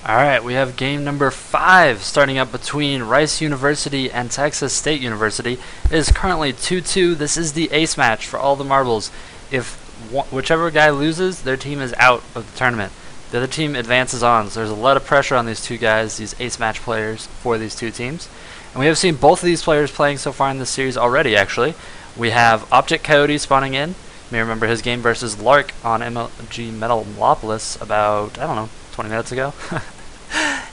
Alright, we have game number 5 starting up between Rice University and Texas State University. It is currently 2-2. This is the ace match for all the marbles. If whichever guy loses, their team is out of the tournament. The other team advances on, so there's a lot of pressure on these two guys, these ace match players for these two teams. And we have seen both of these players playing so far in this series already, actually. We have Object Coyote spawning in. You may remember his game versus Lark on MLG Metalopolis about, I don't know, 20 minutes ago.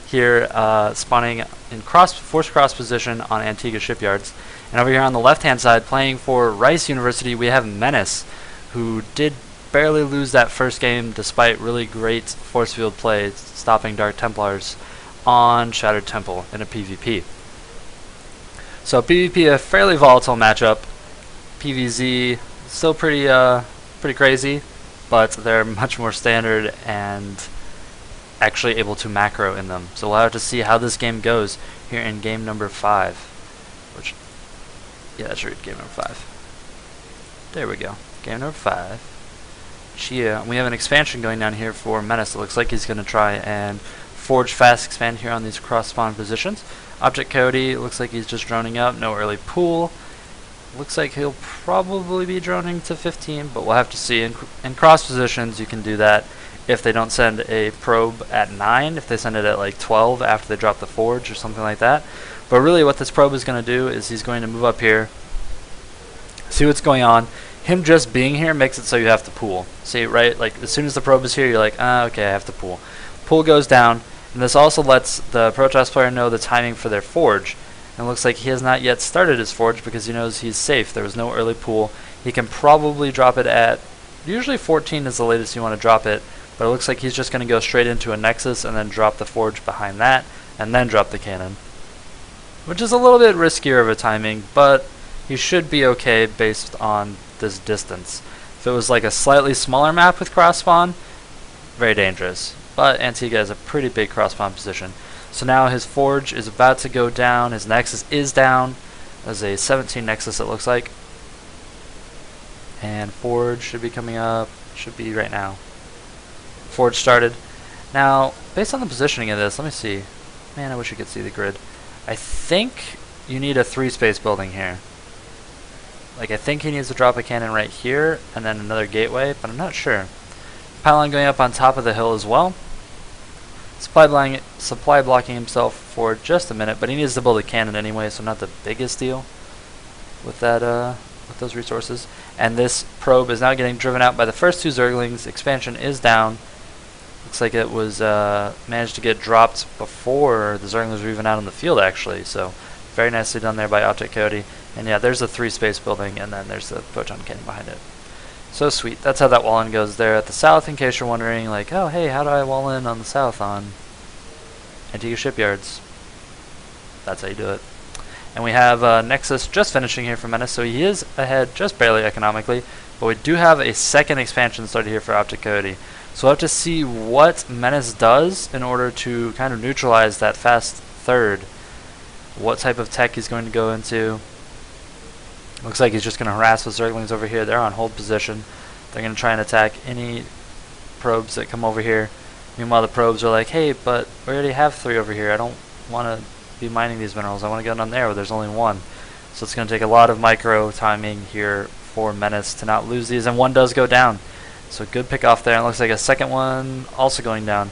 Here, spawning in force cross position on Antigua Shipyards. And over here on the left-hand side, playing for Rice University, we have Menace, who did barely lose that first game despite really great force field play, stopping Dark Templars on Shattered Temple in a PvP. So PvP, a fairly volatile matchup. PvZ, still pretty crazy, but they're much more standard and actually able to macro in them. So we'll have to see how this game goes here in game number 5. Which, yeah, that should read game number 5. There we go. Game number 5. Chia. We have an expansion going down here for Menace. It looks like he's going to try and forge fast expand here on these cross spawn positions. Object Coyote looks like he's just droning up. No early pool. Looks like he'll probably be droning to 15, but we'll have to see. In cross positions, you can do that if they don't send a probe at 9, if they send it at like 12 after they drop the forge or something like that. But really what this probe is going to do is he's going to move up here, see what's going on. Him just being here makes it so you have to pool. See, right? Like as soon as the probe is here, you're like, okay, I have to pool. Pool goes down, and this also lets the Protoss player know the timing for their forge. And it looks like he has not yet started his forge because he knows he's safe. There was no early pool. He can probably drop it at, usually 14 is the latest you want to drop it, but it looks like he's just going to go straight into a Nexus and then drop the forge behind that, and then drop the cannon. Which is a little bit riskier of a timing, but he should be okay based on this distance. If it was like a slightly smaller map with cross spawn, very dangerous. But Antigua has a pretty big cross spawn position. So now his forge is about to go down, his Nexus is down. There's a 17 Nexus it looks like. And forge should be coming up, should be right now. Forge started. Now, based on the positioning of this, let me see. Man, I wish you could see the grid. I think you need a 3-space building here. Like, I think he needs to drop a cannon right here, and then another gateway, but I'm not sure. Pylon going up on top of the hill as well. Supply blocking himself for just a minute, but he needs to build a cannon anyway, so not the biggest deal with that, with those resources. And this probe is now getting driven out by the first 2 Zerglings. Expansion is down. Looks like it was managed to get dropped before the Zerglings were even out in the field, actually. So very nicely done there by Object Coyote. And yeah, there's a 3-space building, and then there's the photon cannon behind it. So sweet. That's how that wall in goes there at the south, in case you're wondering, like, oh hey, how do I wall in on the south on Antigua Shipyards? That's how you do it. And we have Nexus just finishing here for Menace, so he is ahead just barely economically, but we do have a second expansion started here for Object Coyote. So we'll have to see what Menace does in order to kind of neutralize that fast third. What type of tech he's going to go into. Looks like he's just going to harass the Zerglings over here. They're on hold position. They're going to try and attack any probes that come over here. Meanwhile, the probes are like, hey, but we already have 3 over here. I don't want to be mining these minerals. I want to go down there where there's only 1. So it's going to take a lot of micro timing here for Menace to not lose these. And 1 does go down. So good pick off there. It looks like a second one also going down.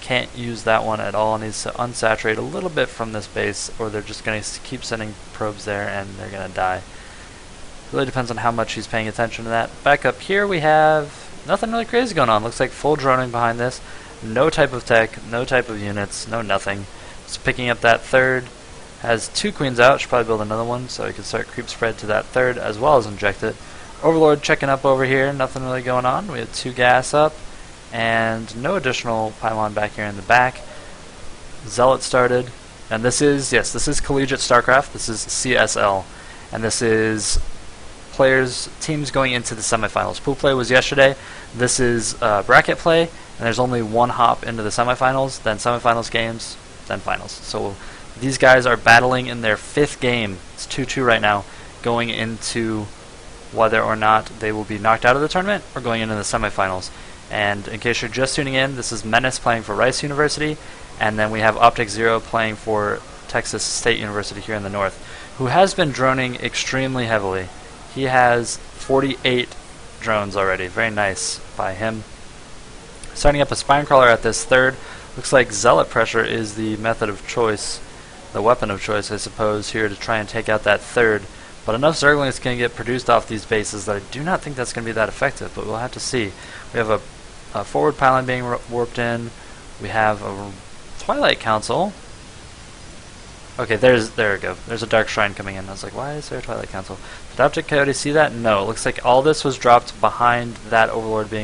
Can't use that one at all. Needs to unsaturate a little bit from this base, or they're just going to keep sending probes there and they're going to die. Really depends on how much he's paying attention to that. Back up here we have nothing really crazy going on. Looks like full droning behind this. No type of tech, no type of units, no nothing. Just picking up that third. Has 2 queens out. Should probably build another one so he can start creep spread to that third as well as inject it. Overlord checking up over here. Nothing really going on. We have 2 gas up. And no additional pylon back here in the back. Zealot started. And this is, yes, this is Collegiate StarCraft. This is CSL. And this is teams going into the semifinals. Pool play was yesterday. This is bracket play. And there's only 1 hop into the semifinals, then semifinals games, then finals. So these guys are battling in their 5th game. It's 2-2 right now, going into whether or not they will be knocked out of the tournament or going into the semifinals. And in case you're just tuning in, this is Menace playing for Rice University, and then we have Optic Zero playing for Texas State University here in the north, who has been droning extremely heavily. He has 48 drones already. Very nice by him. Starting up a Spine Crawler at this third. Looks like Zealot Pressure is the method of choice, the weapon of choice, I suppose, here to try and take out that third. But enough Zerglings can get produced off these bases that I do not think that's going to be that effective, but we'll have to see. We have a forward pylon being warped in. We have a Twilight Council. Okay, there we go. There's a Dark Shrine coming in. I was like, why is there a Twilight Council? Did Optic Coyote see that? No. It looks like all this was dropped behind that Overlord being